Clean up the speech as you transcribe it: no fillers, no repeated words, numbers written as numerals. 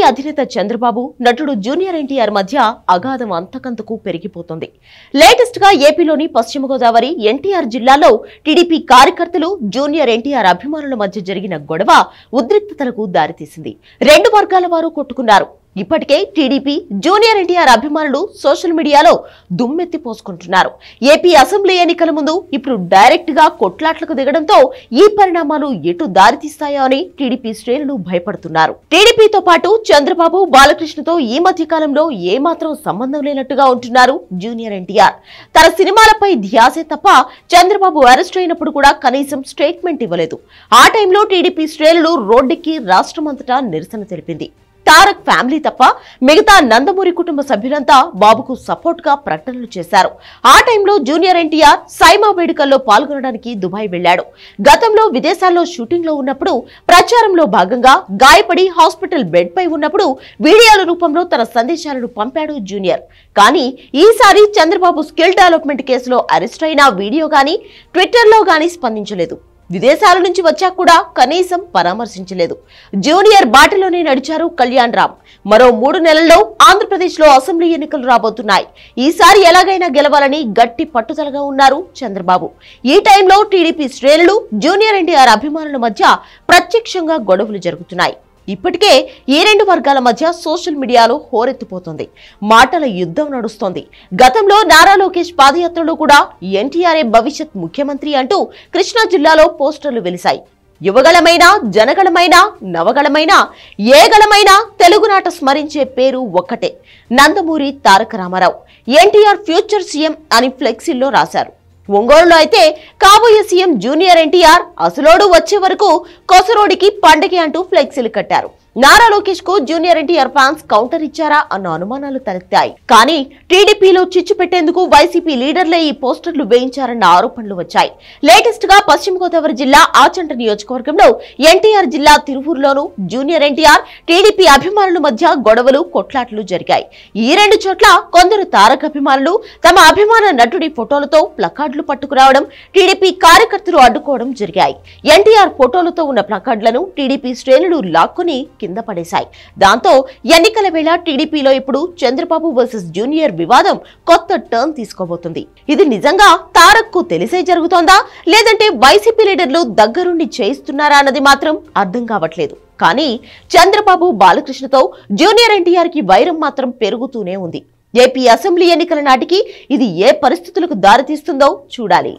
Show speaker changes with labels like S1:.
S1: అధినేత చంద్రబాబు నటుడు జూనియర్ ఎన్టీఆర్ మధ్య అగాధం అంతకంతకు పెరిగిపోతుంది. లేటెస్ట్ గా ఏపీలోని పశ్చిమ గోదావరి ఎన్టీఆర్ జిల్లాలో టీడీపీ కార్యకర్తలు జూనియర్ ఎన్టీఆర్ అభిమానుల మధ్య జరిగిన గొడవ ఉద్రిక్తతలకు దారితీసింది. రెండు వర్గాల వారు కొట్టుకున్నారు. ఇప్పటికే టీడీపీ జూనియర్ ఎన్టీఆర్ అభిమానులు సోషల్ మీడియాలో దుమ్మెత్తి పోసుకుంటున్నారు. ఏపీ అసెంబ్లీ ఎన్నికల ముందు ఇప్పుడు డైరెక్ట్ గా కొట్లాట్లకు దిగడంతో ఈ పరిణామాలు ఎటు దారితీస్తాయో అని టీడీపీ శ్రేణులు భయపడుతున్నారు. టీడీపీతో పాటు చంద్రబాబు బాలకృష్ణతో ఈ మధ్య కాలంలో ఏమాత్రం సంబంధం లేనట్టుగా ఉంటున్నారు జూనియర్ ఎన్టీఆర్. తన సినిమాలపై ధ్యాసే తప్ప చంద్రబాబు అరెస్ట్ అయినప్పుడు కూడా కనీసం స్టేట్మెంట్ ఇవ్వలేదు. ఆ టైంలో టీడీపీ శ్రేణులు రోడ్డెక్కి రాష్ట్రమంతటా నిరసన తెలిపింది. తారక్ ఫ్యామిలీ తప్ప మిగతా నందమూరి కుటుంబ సభ్యులంతా బాబుకు సపోర్ట్ గా ప్రకటనలు చేశారు. ఆ టైంలో జూనియర్ ఎన్టీఆర్ సైమా వేడుకల్లో పాల్గొనడానికి దుబాయ్ వెళ్లాడు. గతంలో విదేశాల్లో షూటింగ్ లో ఉన్నప్పుడు ప్రచారంలో భాగంగా గాయపడి హాస్పిటల్ బెడ్ పై ఉన్నప్పుడు వీడియోల రూపంలో తన సందేశాలను పంపాడు జూనియర్. కానీ ఈసారి చంద్రబాబు స్కిల్ డెవలప్మెంట్ కేసులో అరెస్ట్ అయిన వీడియో గానీ ట్విట్టర్ లో గానీ స్పందించలేదు. విదేశాల నుంచి వచ్చాక కూడా కనీసం పరామర్శించలేదు. జూనియర్ బాటలోనే నడిచారు కళ్యాణ్ రామ్. మరో 3 నెలల్లో ఆంధ్రప్రదేశ్ లో అసెంబ్లీ ఎన్నికలు రాబోతున్నాయి. ఈసారి ఎలాగైనా గెలవాలని గట్టి పట్టుదలగా ఉన్నారు చంద్రబాబు. ఈ టైంలో టీడీపీ శ్రేణులు జూనియర్ ఎన్టీఆర్ అభిమానుల మధ్య ప్రత్యక్షంగా గొడవలు జరుగుతున్నాయి. ఇప్పటికే ఈ రెండు వర్గాల మధ్య సోషల్ మీడియాలో హోరెత్తిపోతుంది. మాటల యుద్ధం నడుస్తోంది. గతంలో నారా లోకేష్ పాదయాత్రలో కూడా ఎన్టీఆర్ఏ భవిష్యత్ ముఖ్యమంత్రి అంటూ కృష్ణా జిల్లాలో పోస్టర్లు వెలిశాయి. యువగళమైన జనగళమైన నవగళమైన ఏ గళమైన తెలుగునాట స్మరించే పేరు ఒక్కటే, నందమూరి తారక రామారావు. ఎన్టీఆర్ ఫ్యూచర్ సీఎం అని ఫ్లెక్సీల్లో రాశారు. ఒంగోలులో అయితే కాబోయే సీఎం జూనియర్ ఎన్టీఆర్, అసలోడు వచ్చే వరకు కొసరోడికి పండగే అంటూ ఫ్లెక్సీలు కట్టారు. నారా లోకేష్ కు జూనియర్ ఎన్టీఆర్ ఫ్యాన్స్ కౌంటర్ ఇచ్చారా అన్న అనుమానాలు తలెత్తాయి. కానీ టీడీపీలో చిచ్చు పెట్టేందుకు వైసీపీ లీడర్లే ఈ పోస్టర్లు వేయించారన్న ఆరోపణలు వచ్చాయి. లేటెస్ట్ గా పశ్చిమ గోదావరి జిల్లా ఆచంట నియోజకవర్గంలో ఎన్టీఆర్ జిల్లా తిరువూరులోను జూనియర్ ఎన్టీఆర్ టీడీపీ అభిమానుల మధ్య గొడవలు కొట్లాట్లు జరిగాయి. ఈ రెండు చోట్ల కొందరు తారక్ అభిమానులు తమ అభిమాన నటుడి ఫోటోలతో ప్లకార్డులు పట్టుకురావడం, టీడీపీ కార్యకర్తలు అడ్డుకోవడం జరిగాయి. ఎన్టీఆర్ ఫోటోలతో ఉన్న ప్లకార్డులను టీడీపీ శ్రేణులు లాక్కుని కింద పడేశాయి. దాంతో ఎన్నికల వేళ టీడీపీలో ఇప్పుడు చంద్రబాబు వర్సెస్ జూనియర్ వివాదం కొత్త టర్న్ తీసుకోబోతుంది. ఇది నిజంగా తారక్ కు తెలిసే జరుగుతోందా, లేదంటే వైసీపీ లీడర్లు దగ్గరుండి చేయిస్తున్నారా అన్నది మాత్రం అర్థం కావట్లేదు. కానీ చంద్రబాబు బాలకృష్ణతో జూనియర్ ఎన్టీఆర్ కి వైరం మాత్రం పెరుగుతూనే ఉంది. ఏపీ అసెంబ్లీ ఎన్నికల నాటికి ఇది ఏ పరిస్థితులకు దారితీస్తుందో చూడాలి.